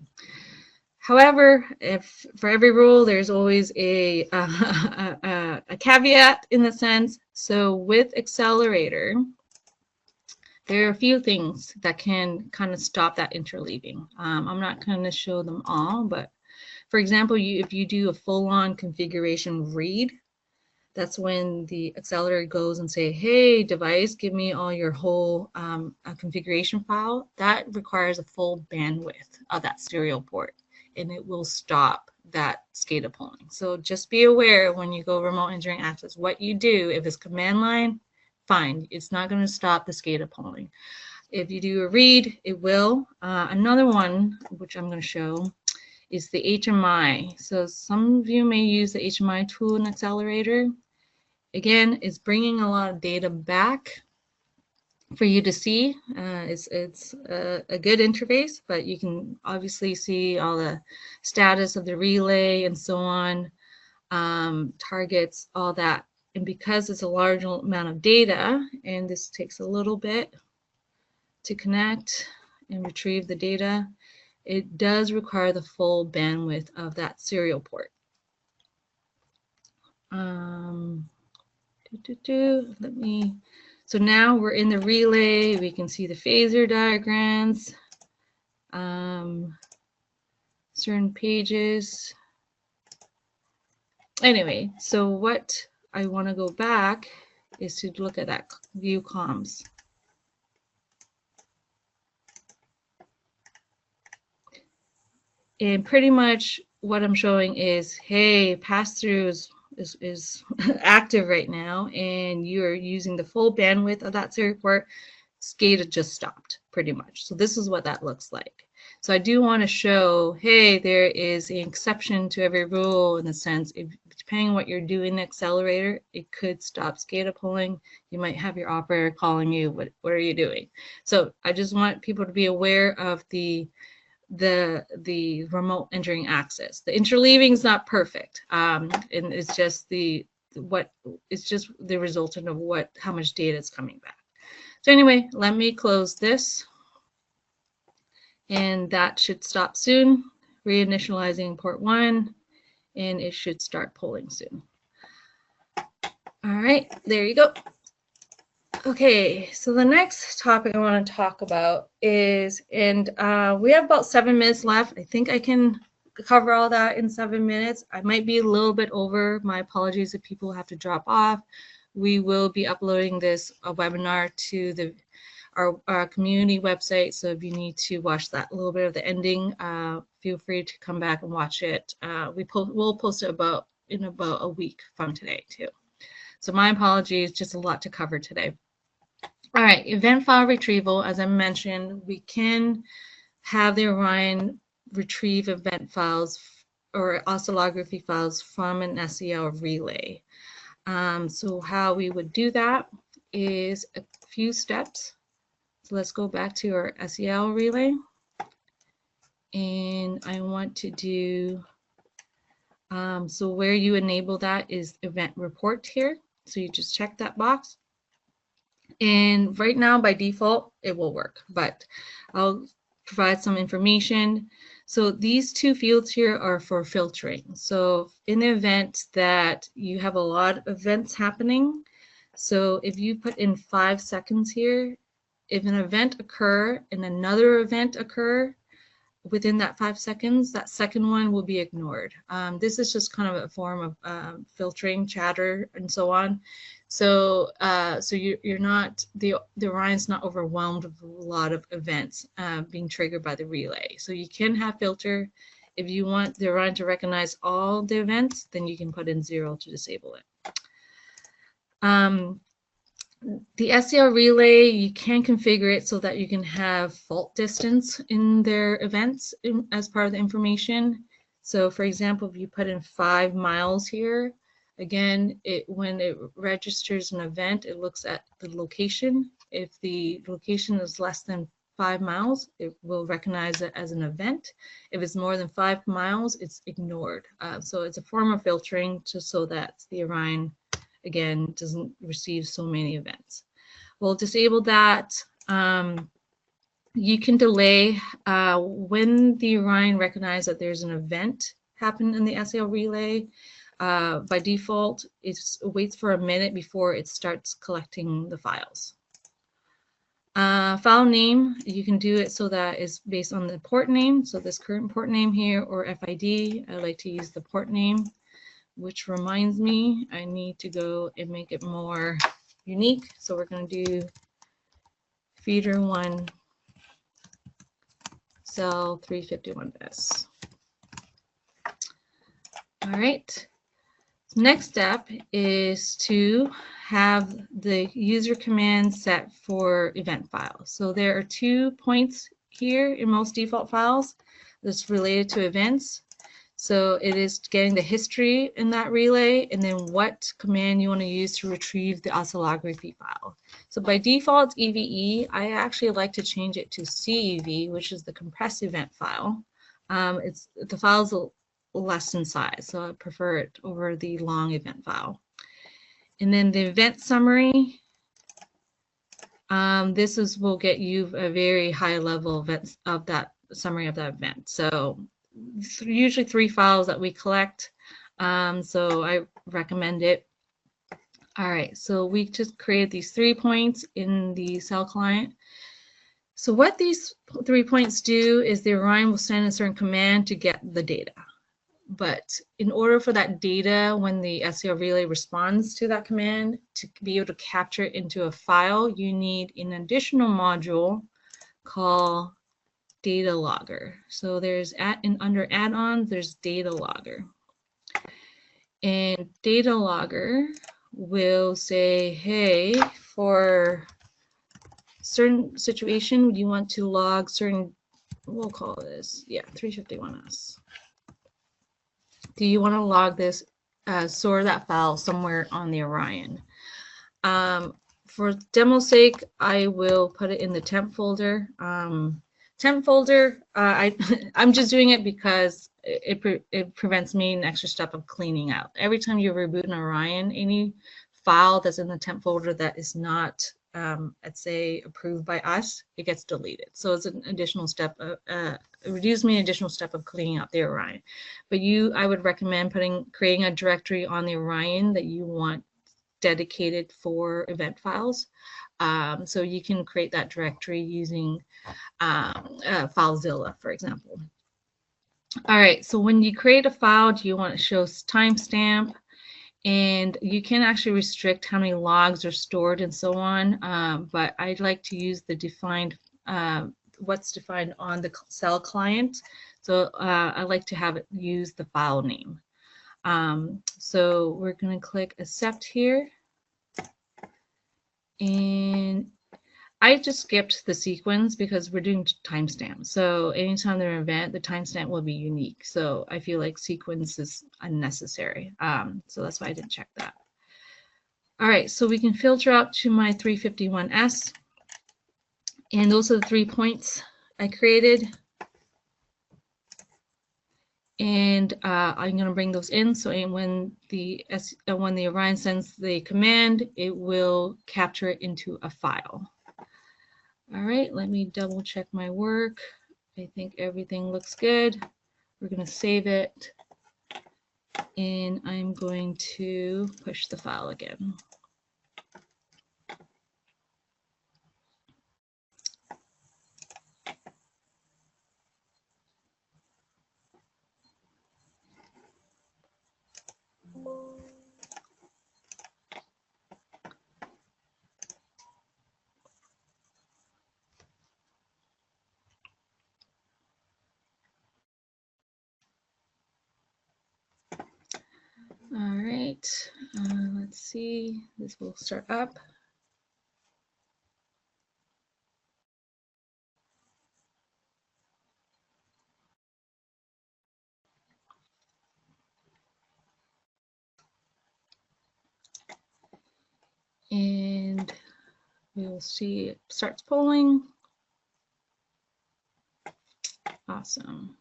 However, if for every rule, there's always a caveat in the sense. So with Accelerator, there are a few things that can kind of stop that interleaving. I'm not going to show them all, but for example, if you do a full-on configuration read, that's when the accelerator goes and say, hey, device, give me all your whole configuration file. That requires a full bandwidth of that serial port, and it will stop that SCADA polling. So just be aware when you go remote engineering access, what you do, if it's command line, fine. It's not going to stop the SCADA polling. If you do a read, it will. Another one, which I'm going to show, is the HMI. So some of you may use the HMI tool in Accelerator. Again, it's bringing a lot of data back for you to see. It's a good interface, but you can obviously see all the status of the relay and so on, targets, all that. And because it's a large amount of data, and this takes a little bit to connect and retrieve the data, it does require the full bandwidth of that serial port. So now we're in the relay. We can see the phasor diagrams, certain pages. Anyway, so what I want to go back is to look at that view comms. And pretty much what I'm showing is, hey, pass-through is active right now, and you're using the full bandwidth of that serial port. SCADA just stopped, pretty much. So this is what that looks like. So I do want to show, hey, there is an exception to every rule in the sense, if, depending on what you're doing in the accelerator, it could stop SCADA polling. You might have your operator calling you, what are you doing? So I just want people to be aware of the remote engineering access. The interleaving is not perfect, and it's just the resultant of how much data is coming back. So anyway, let me close this, and that should stop soon. Reinitializing port 1, and it should start polling soon. All right, there you go. Okay, so the next topic I want to talk about is, and we have about 7 minutes left. I think I can cover all that in 7 minutes. I might be a little bit over. My apologies if people have to drop off. We will be uploading this webinar to our community website. So if you need to watch that a little bit of the ending, feel free to come back and watch it. We'll post it in about a week from today too. So my apologies, just a lot to cover today. All right, event file retrieval. As I mentioned, we can have the Orion retrieve event files or oscillography files from an SEL relay. So how we would do that is a few steps. So let's go back to our SEL relay. And I want to do, so where you enable that is event report here. So you just check that box. And right now, by default, it will work, but I'll provide some information. So these two fields here are for filtering. So in the event that you have a lot of events happening, so if you put in 5 seconds here, if an event occur and another event occur within that 5 seconds, that second one will be ignored. This is just kind of a form of filtering, chatter, and so on. So, you're not, the Orion's not overwhelmed with a lot of events being triggered by the relay. So you can have filter. If you want the Orion to recognize all the events, then you can put in 0 to disable it. The SEL relay, you can configure it so that you can have fault distance in their events as part of the information. So for example, if you put in 5 miles here, again, when it registers an event, it looks at the location. If the location is less than 5 miles, it will recognize it as an event. If it's more than 5 miles, it's ignored. So it's a form of filtering just so that the Orion, again, doesn't receive so many events. We'll disable that. You can delay when the Orion recognizes that there's an event happen in the SEL relay. By default, it waits for a minute before it starts collecting the files. File name, you can do it so that it's based on the port name. So this current port name here, or FID, I like to use the port name, which reminds me I need to go and make it more unique. So we're going to do feeder 1 SEL 351S. All right. Next step is to have the user command set for event files. So there are 2 points here in most default files that's related to events. So it is getting the history in that relay and then what command you want to use to retrieve the oscillography file. So by default, it's EVE. I actually like to change it to CEV, which is the compressed event file. The file's less in size, so I prefer it over the long event file. And then the event summary, this will get you a very high level of that summary of that event. So usually 3 files that we collect, so I recommend it. All right, so we just created these 3 points in the SEL client. So what these 3 points do is the Orion will send a certain command to get the data. But in order for that data, when the SEL relay responds to that command, to be able to capture it into a file, you need an additional module called data logger. So there's under add-ons, there's data logger. And data logger will say, hey, for certain situation, you want to log certain, we'll call this, 351S. Do you want to log this, store that file somewhere on the Orion? For demo's sake, I will put it in the temp folder. Temp folder, I'm just doing it because it prevents me an extra step of cleaning out. Every time you reboot an Orion, any file that's in the temp folder that is not, let's say, approved by us, it gets deleted. So it's an additional step, it reduces me an additional step of cleaning up the Orion. But I would recommend creating a directory on the Orion that you want dedicated for event files. So you can create that directory using FileZilla, for example. All right, so when you create a file, do you want to show timestamp? And you can actually restrict how many logs are stored and so on. But I'd like to use the defined, what's defined on the SEL client. So I like to have it use the file name. So we're going to click accept here. And I just skipped the sequence because we're doing timestamp. So anytime there's an event, the timestamp will be unique. So I feel like sequence is unnecessary. So that's why I didn't check that. All right, so we can filter out to my 351S. And those are the 3 points I created. And I'm going to bring those in. So when the Orion sends the command, it will capture it into a file. All right, let me double check my work. I think everything looks good. We're going to save it. And I'm going to push the file again. All right, let's see, this will start up. And we will see it starts polling. Awesome.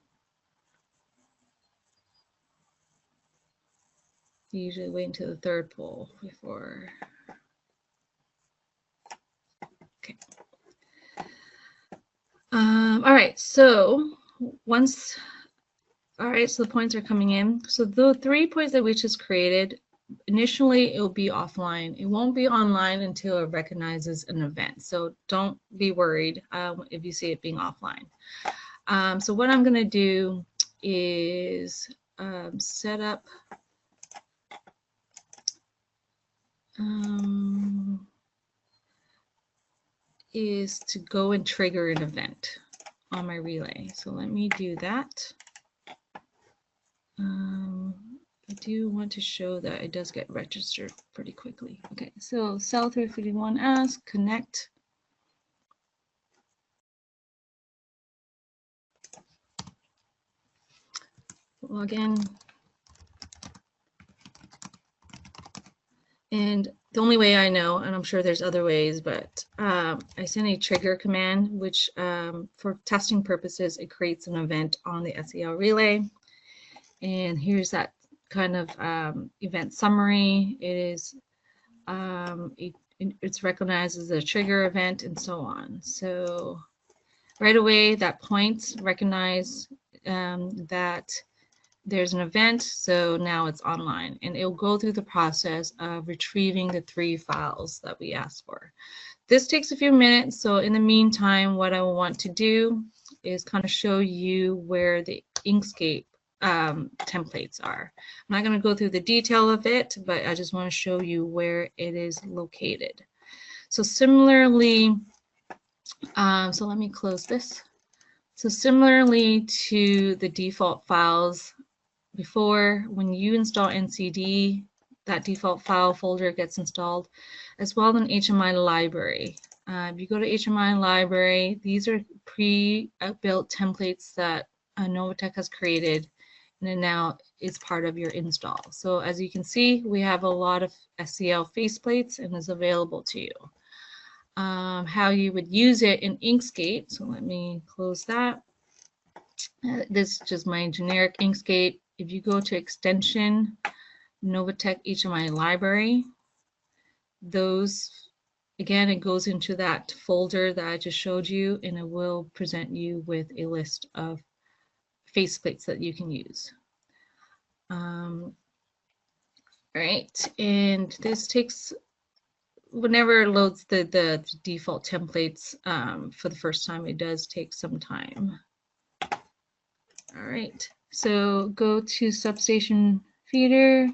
Usually wait until the third poll before. Okay. All right, so once, all right, so the points are coming in. So the 3 points that we just created, initially it will be offline. It won't be online until it recognizes an event. So don't be worried if you see it being offline. So what I'm going to do is set up is to go and trigger an event on my relay. So let me do that. I do want to show that it does get registered pretty quickly. Okay, so SEL 351 ask, connect. Log in. And the only way I know, and I'm sure there's other ways, but I send a trigger command, which for testing purposes, it creates an event on the SEL relay. And here's that kind of event summary. It is it's recognized as a trigger event and so on. So right away, that points recognize that there's an event, so now it's online, and it'll go through the process of retrieving the 3 files that we asked for. This takes a few minutes, so in the meantime, what I want to do is kind of show you where the Inkscape templates are. I'm not going to go through the detail of it, but I just want to show you where it is located. So similarly, so let me close this. So similarly to the default files, before, when you install NCD, that default file folder gets installed, as well as an HMI library. If you go to HMI library, these are pre-built templates that NovaTech has created, and it now is part of your install. So as you can see, we have a lot of SEL faceplates and is available to you. How you would use it in Inkscape, so let me close that. This is just my generic Inkscape. If you go to extension, NovaTech HMI library, those, again, it goes into that folder that I just showed you, and it will present you with a list of faceplates that you can use. All right, and this takes, whenever it loads the default templates for the first time, it does take some time. All right, so go to Substation feeder.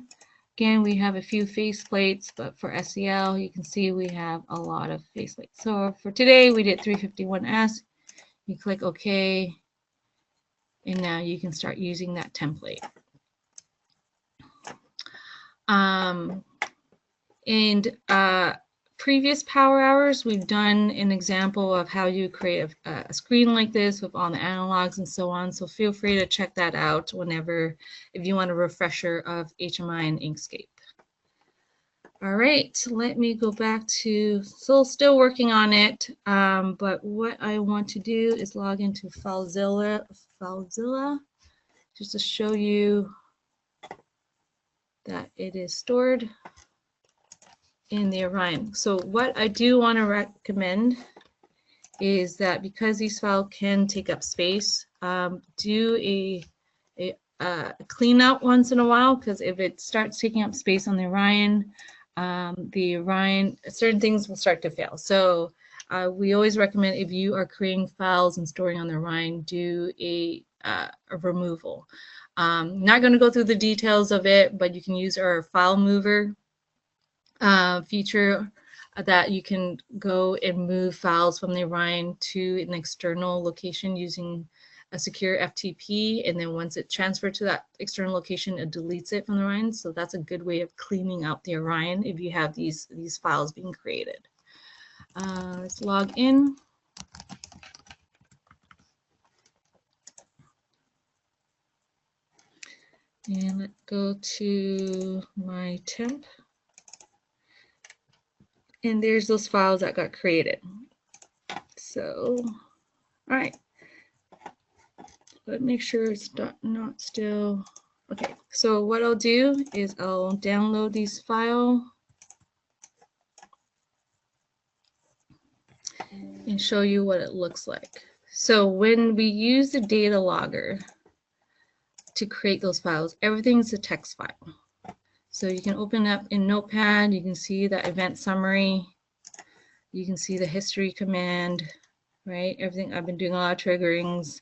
Again, we have a few faceplates, but for SEL, you can see we have a lot of faceplates. So for today, we did 351S. You click OK, and now you can start using that template. Previous power hours, we've done an example of how you create a screen like this with all the analogs and so on. So feel free to check that out whenever, if you want a refresher of HMI and Inkscape. All right, let me go back to, still working on it, but what I want to do is log into FileZilla just to show you that it is stored in the Orion. So what I do want to recommend is that because these files can take up space, do a cleanup once in a while, because if it starts taking up space on the Orion, certain things will start to fail. So we always recommend, if you are creating files and storing on the Orion, do a removal. Not going to go through the details of it, but you can use our file mover feature that you can go and move files from the Orion to an external location using a secure FTP, and then once it transfers to that external location, it deletes it from the Orion. So that's a good way of cleaning out the Orion if you have these files being created. Let's log in. And let's go to my temp. And there's those files that got created. So, all right. But make sure it's not still. Okay, so what I'll do is I'll download these files and show you what it looks like. So when we use the data logger to create those files, everything's a text file. So you can open up in Notepad, you can see the event summary, you can see the history command, right? Everything, I've been doing a lot of triggerings.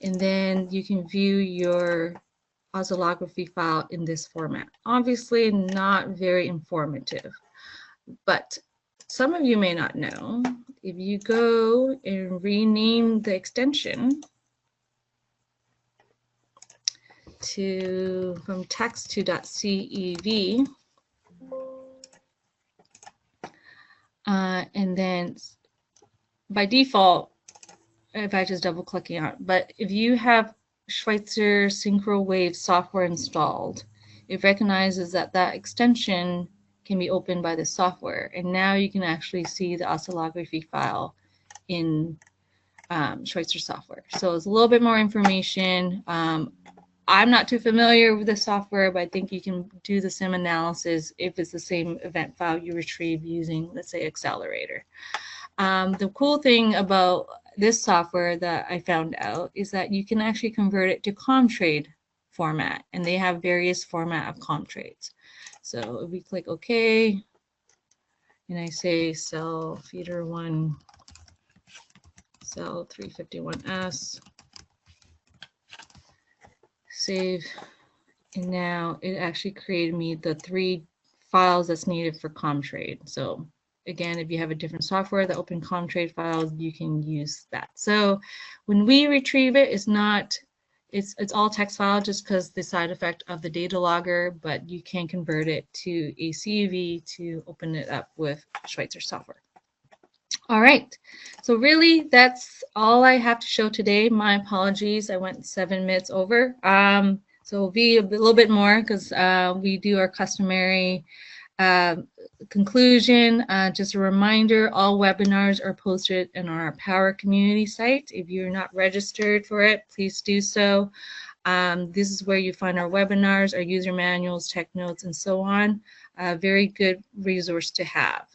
And then you can view your oscillography file in this format. Obviously not very informative, but some of you may not know, if you go and rename the extension from text to .cev, and then by default, if I just double clicking on it, but if you have Schweitzer Synchro Wave software installed, it recognizes that that extension can be opened by the software, and now you can actually see the oscillography file in Schweitzer software. So it's a little bit more information. I'm not too familiar with the software, but I think you can do the sim analysis if it's the same event file you retrieve using, let's say, Accelerator. The cool thing about this software that I found out is that you can actually convert it to ComTrade format, and they have various format of ComTrades. So if we click OK, and I say cell feeder 1, cell 351S, save, and now it actually created me the 3 files that's needed for ComTrade. So again, if you have a different software that open ComTrade files, you can use that. So when we retrieve it, it's all text file just because the side effect of the data logger, but you can convert it to a CEV to open it up with Schweitzer software. All right, so really that's all I have to show today. My apologies, I went 7 minutes over. So it'll be a little bit more because we do our customary conclusion. Just a reminder, all webinars are posted on our Power community site. If you're not registered for it, please do so. This is where you find our webinars, our user manuals, tech notes, and so on. A very good resource to have.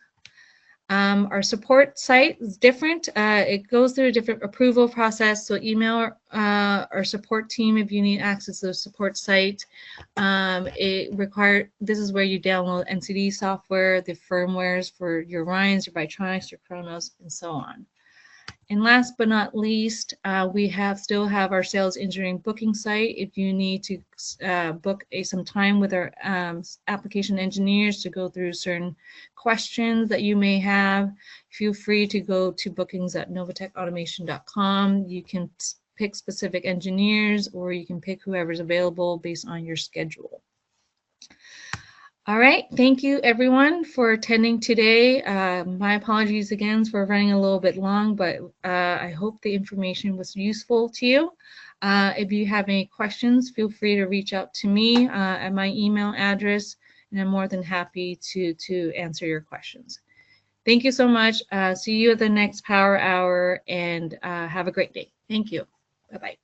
Our support site is different. It goes through a different approval process, so email our support team if you need access to the support site. This is where you download NCD software, the firmwares for your Orions, your Vitronics, your Chronos, and so on. And last but not least, we still have our sales engineering booking site. If you need to book some time with our application engineers to go through certain questions that you may have, feel free to go to bookings@novatechautomation.com. You can pick specific engineers, or you can pick whoever's available based on your schedule. All right, thank you everyone for attending today. My apologies again for running a little bit long, but I hope the information was useful to you. If you have any questions, feel free to reach out to me at my email address, and I'm more than happy to answer your questions. Thank you so much. See you at the next Power Hour, and have a great day. Thank you. Bye-bye.